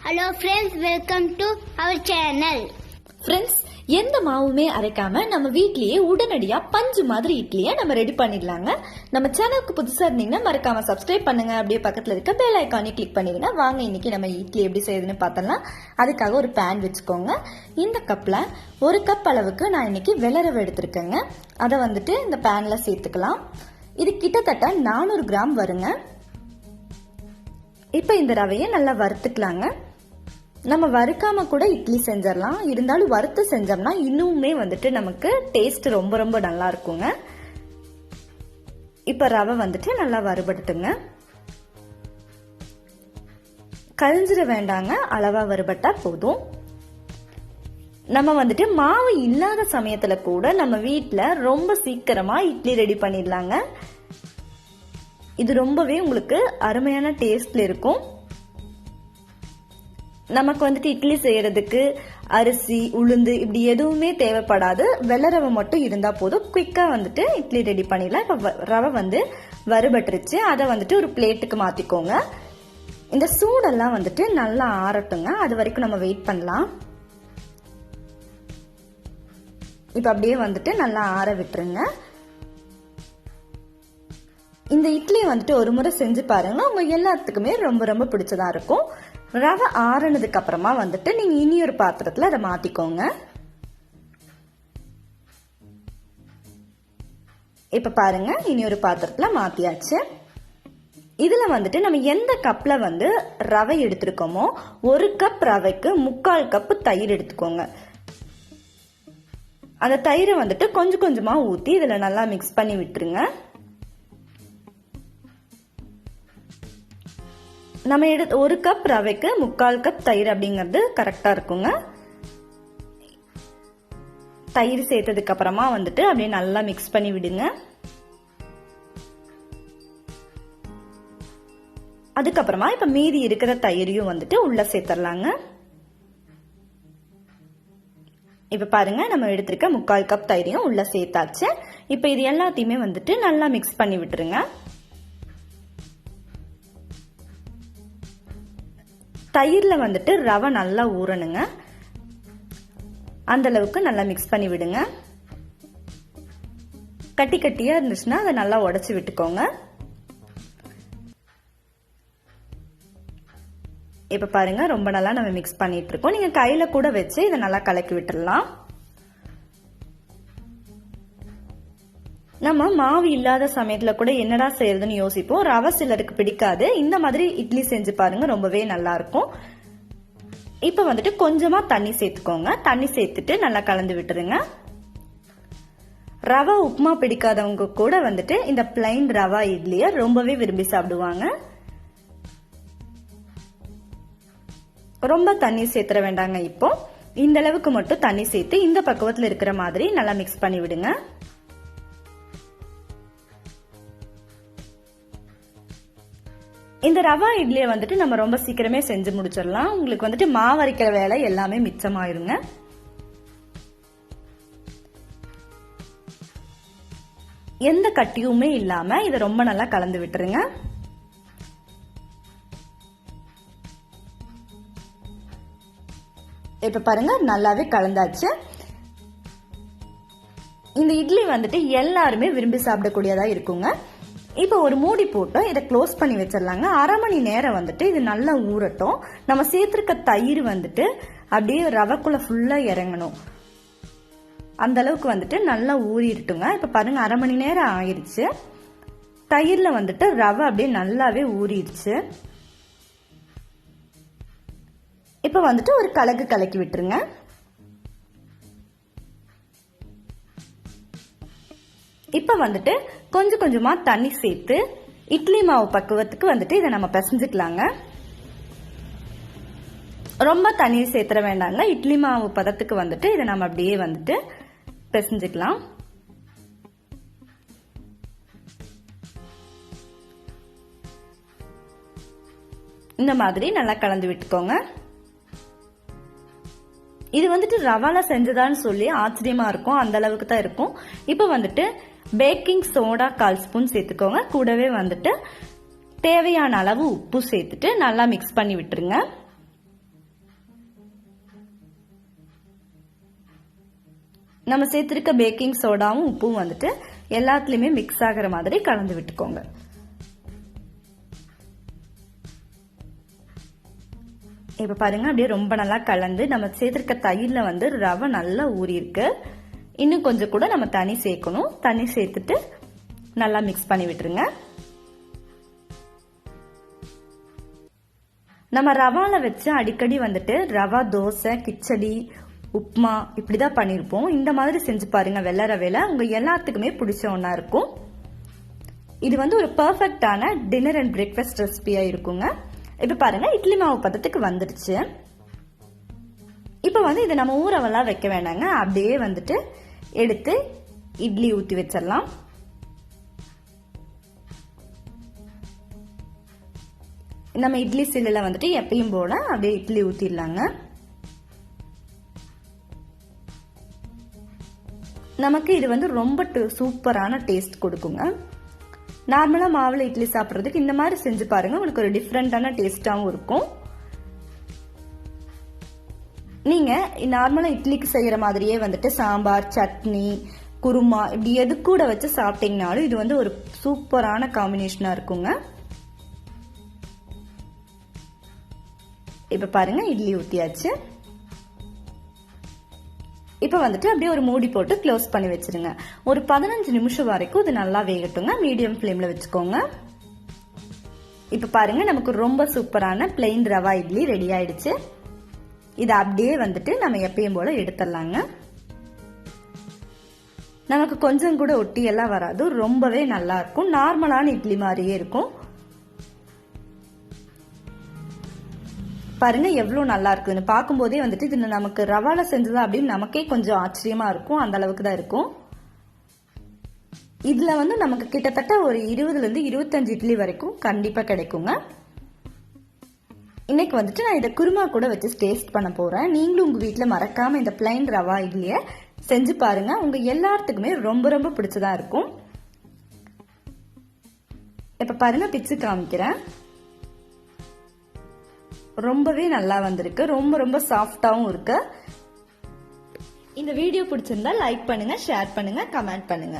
Hello friends, welcome to our channel. Friends, எந்த மாவுமே அரைக்காம நம்ம வீட்லயே உடனடியா பஞ்சு மாதிரி இட்லியை நம்ம ரெடி பண்ணிடலாங்க. நம்ம சேனலுக்கு புதுசா இருந்தீங்கன்னா மறக்காம சப்ஸ்கிரைப் பண்ணுங்க. அப்படியே பக்கத்துல இருக்க பெல் ஐகானை கிளிக் பண்ணிடுங்க. வாங்க இன்னைக்கு நம்ம இட்லி எப்படி செய்யுதுன்னு பார்த்தலாம். அதுக்காக ஒரு பேன் வச்சுக்கோங்க. இந்த கப்ல 1 கப் அளவுக்கு நான் இன்னைக்கு வெள்ளை ரவை எடுத்திருக்கேங்க. அதை இந்த பேன்ல சேர்த்துக்கலாம். இது கிட்டத்தட்ட 400 கிராம் வருங்க. இப்ப இந்த ரவையை நல்லா வறுத்துக்கலாங்க. நம்ம வறுக்காம கூட இட்லி செஞ்சிடலாம். இருந்தாலும் வறுத்து செஞ்சோம்னா இன்னுமே நமக்கு டேஸ்ட் ரொம்ப ரொம்ப நல்லா இருக்குங்க. இப்ப ரவை நல்லா வறுபடுத்துங்க. கரிஞ்சிட வேண்டாங்க, அளவா வறுபட்டா போதும். நம்ம மாவு இல்லாத சமயத்துல கூட நம்ம வீட்ல ரொம்ப சீக்கிரமா இட்லி ரெடி பண்ணிடலாங்க. இது ரொம்பவே உங்களுக்கு அருமையான டேஸ்ட்ல இருக்கும். நமக்கு இட்லி செய்யறதுக்கு அரிசி உளுந்து இப்படி எதுவுமே தேவைப்படாது. வெள்ளை ரவை மட்டும் இருந்தா போதும். குயிக்கா இட்லி ரெடி பண்ணிடலாம். இப்ப ரவை வறுபட்டுருச்சு. அதை ஒரு பிளேட்டுக்கு மாத்திக்கோங்க. இந்த சூடெல்லாம் நல்லா ஆறட்டுங்க. அது வரைக்கும் நம்ம வெயிட் பண்ணலாம். இப்ப அப்படியே நல்லா ஆற விட்டுருங்க. இந்த இட்லி ஒரு முறை செஞ்சு பாருங்க. உங்க எல்லாத்துக்குமே ரொம்ப ரொம்ப பிடிச்சதா இருக்கும். ரவை ஆறுனதுக்கு அப்புறமா நீங்க இனி ஒரு பாத்திரத்துல அதை மாத்திக்கோங்க. இப்ப பாருங்க, இனி ஒரு பாத்திரத்துல மாத்தியாச்சு. இதுல நம்ம எந்த கப்ல ரவை எடுத்திருக்கோமோ 1 கப் ரவைக்கு 3/4 கப் தயிர் எடுத்துக்கோங்க. அந்த தயிரை கொஞ்சம் கொஞ்சமா ஊத்தி இதுல நல்லா மிக்ஸ் பண்ணி விட்டுருங்க. நம்ம 1 கப் ரவைக்கு 3/4 கப் தயிர் அப்படிங்கிறது கரெக்டா இருக்குங்க. தயிர் சேர்த்ததுக்கு அப்புறமா அப்படியே நல்லா மிக்ஸ் பண்ணி விடுங்க. அதுக்கப்புறமா இப்ப மீதி இருக்கிற தயிரையும் உள்ள சேர்த்துடலாங்க. இப்ப பாருங்க, நம்ம எடுத்திருக்க 3/4 கப் தயிரையும் உள்ள சேர்த்தாச்சு. இப்ப இது எல்லாத்தையுமே நல்லா மிக்ஸ் பண்ணி விட்டுருங்க. தயிர்ல ரவை நல்லா ஊறணுங்க. அந்த அளவுக்கு நல்லா மிக்ஸ் பண்ணி விடுங்க. கட்டி கட்டியா இருந்துச்சுன்னா அதை நல்லா உடைச்சு விட்டுக்கோங்க. இப்ப பாருங்க, ரொம்ப நல்லா நம்ம மிக்ஸ் பண்ணிட்டு இருக்கோம். நீங்க கையில கூட வச்சு இதை நல்லா கலக்கி விட்டுடலாம். நம்ம மாவு இல்லாத சமயத்துல கூட என்னடா செய்யறதுன்னு யோசிப்போம். ரவை சிலருக்கு பிடிக்காது. இந்த மாதிரி இட்லி செஞ்சு பாருங்க, ரொம்பவே நல்லா இருக்கும். இப்ப கொஞ்சமா தண்ணி சேர்த்துக்கோங்க. தண்ணி சேர்த்துட்டு நல்லா கலந்து விட்டுருங்க. ரவை உப்புமா பிடிக்காதவங்க கூட இந்த பிளைன் ரவா இட்லிய ரொம்பவே விரும்பி சாப்பிடுவாங்க. ரொம்ப தண்ணி சேர்த்துற வேண்டாங்க. இப்போ இந்த அளவுக்கு மட்டும் தண்ணி சேர்த்து இந்த பக்குவத்துல இருக்கிற மாதிரி நல்லா மிக்ஸ் பண்ணி விடுங்க. இந்த ரவா இட்லியை நம்ம ரொம்ப சீக்கிரமே செஞ்சு முடிச்சிடலாம். உங்களுக்கு மாவு அரைக்கிற வேலை எல்லாமே மிச்சமாயிருங்க. எந்த கட்டியுமே இல்லாம இதை ரொம்ப நல்லா கலந்து விட்டுருங்க. இப்ப பாருங்க, நல்லாவே கலந்தாச்சு. இந்த இட்லி எல்லாருமே விரும்பி சாப்பிடக்கூடியதா இருக்குங்க. இப்போ ஒரு மூடி போட்டு இதை க்ளோஸ் பண்ணி வச்சிடலாங்க. 1/2 மணி நேரம் இது நல்லா ஊறட்டும். நம்ம சேர்த்திருக்க தயிர் அப்படியே ரவைக்குள்ள ஃபுல்லா இறங்கணும். அந்த அளவுக்கு நல்லா ஊறிட்டுங்க. இப்ப பாருங்க, 1/2 மணி நேரம் ஆயிடுச்சு. தயிர்ல ரவை அப்படியே நல்லாவே ஊறிடுச்சு. இப்ப ஒரு கலக்கு கலக்கி விட்டுருங்க. இப்ப கொஞ்சம் கொஞ்சமா தண்ணி சேர்த்து இட்லி மாவு பக்குவத்துக்கு இதை நம்ம பிசைஞ்சுக்கலாங்க. ரொம்ப தண்ணி சேர்த்துற வேண்டாங்க. இட்லி மாவு பதத்துக்கு இதை நம்ம அப்படியே பிசைஞ்சுக்கலாம். இந்த மாதிரி நல்லா கலந்து விட்டுக்கோங்க. இது ரவால செஞ்சதான்னு சொல்லி ஆச்சரியமா இருக்கும். அந்த அளவுக்கு தான் இருக்கும். இப்ப பேக்கிங் சோடா 1/4 ஸ்பூன் சேர்த்துக்கோங்க. கூடவே தேவையான அளவு உப்பு சேர்த்துட்டு நல்லா மிக்ஸ் பண்ணி விட்டுருங்க. நம்ம சேர்த்திருக்க பேக்கிங் சோடாவும் உப்பும் வந்துட்டு எல்லாத்துலயுமே மிக்ஸ் ஆகிற மாதிரி கலந்து விட்டுக்கோங்க. இப்ப பாருங்க அப்படியே ரொம்ப நல்லா கலந்து நம்ம சேர்த்திருக்க தயிர்ல வந்து ரவை நல்லா ஊறி இருக்கு. இன்னும் கொஞ்சம் கூட நம்ம தண்ணி சேர்க்கணும். தண்ணி சேர்த்துட்டு நல்லா மிக்ஸ் பண்ணி விட்டுருங்க. நம்ம ரவால வச்சு அடிக்கடி வந்துட்டு ரவா தோசை, கிச்சடி, உப்மா இப்படிதான் பண்ணிருப்போம். இந்த மாதிரி செஞ்சு பாருங்க. வெள்ளை ரவையில உங்க எல்லாத்துக்குமே பிடிச்ச ஒண்ணா இருக்கும். இது வந்து ஒரு பெர்ஃபெக்டான டின்னர் அண்ட் பிரேக்ஃபாஸ்ட் ரெசிபியா இருக்குங்க. இப்ப பாருங்க இட்லி மாவு பதத்துக்கு வந்துடுச்சு. இப்ப வந்து இதை நம்ம ஊறவெல்லாம் வைக்க வேண்டாங்க. அப்படியே வந்துட்டு எடுத்து இட்லி ஊத்தி வச்சிடலாம். நம்ம இட்லி சில்லுல வந்துட்டு எப்பயும் போல அப்படியே இட்லி ஊத்திடலாங்க. நமக்கு இது வந்து ரொம்ப சூப்பரான டேஸ்ட் கொடுக்குங்க. நார்மலா மாவுல இட்லி சாப்பிட்றதுக்கு இந்த மாதிரி செஞ்சு பாருங்க. உங்களுக்கு ஒரு டிஃப்ரெண்டான டேஸ்டாவும் இருக்கும். நீங்க நார்மலா இட்லிக்கு செய்யற மாதிரியே வந்துட்டு சாம்பார், சட்னி, குருமா இப்படி எது கூட வச்சு சாப்பிட்டீங்கனாலும் இது வந்து ஒரு சூப்பரான காம்பினேஷனா இருக்குங்க. இப்ப பாருங்க இட்லி ஊத்தியாச்சு. இப்ப வந்துட்டு அப்படியே ஒரு மூடி போட்டு க்ளோஸ் பண்ணி வச்சிருங்க. ஒரு 15 நிமிஷம் வரைக்கும் இது நல்லா வேகட்டுங்க. மீடியம் ஃப்ளேம்ல வச்சுக்கோங்க. இப்ப பாருங்க நமக்கு ரொம்ப சூப்பரான பிளெயின் ரவா இட்லி ரெடி ஆயிடுச்சு. இதை அப்படியே வந்துட்டு நம்ம எப்பயும் போல எடுத்துடலாங்க. நமக்கு கொஞ்சம் கூட ஒட்டி எல்லாம் வராது. ரொம்பவே நல்லா இருக்கும். நார்மலான இட்லி மாதிரியே இருக்கும். பாருங்க எவ்வளவு நல்லா இருக்குன்னு பார்க்கும்போதே வந்துட்டு இது நமக்கு ரவால செஞ்சதா அப்படின்னு நமக்கே கொஞ்சம் ஆச்சரியமா இருக்கும். அந்த அளவுக்கு தான் இருக்கும். இதுல வந்து நமக்கு கிட்டத்தட்ட ஒரு 20 இருந்து 25 இட்லி வரைக்கும் கண்டிப்பா கிடைக்குங்க. இன்னைக்கு வந்துட்டு நான் இதை குருமா கூட வச்சு டேஸ்ட் பண்ண போறேன். நீங்களும் உங்க வீட்டுல மறக்காம இந்த பிளைன் ரவா இட்லிய செஞ்சு பாருங்க. உங்க எல்லாத்துக்குமே ரொம்ப ரொம்ப பிடிச்சதா இருக்கும். இப்ப பாருங்க பிச்சு காமிக்கிறேன். ரொம்பவே நல்லா வந்திருக்கு. ரொம்ப ரொம்ப சாஃப்டாவும் இருக்கு. இந்த வீடியோ பிடிச்சிருந்தா லைக் பண்ணுங்க, ஷேர் பண்ணுங்க, கமெண்ட் பண்ணுங்க.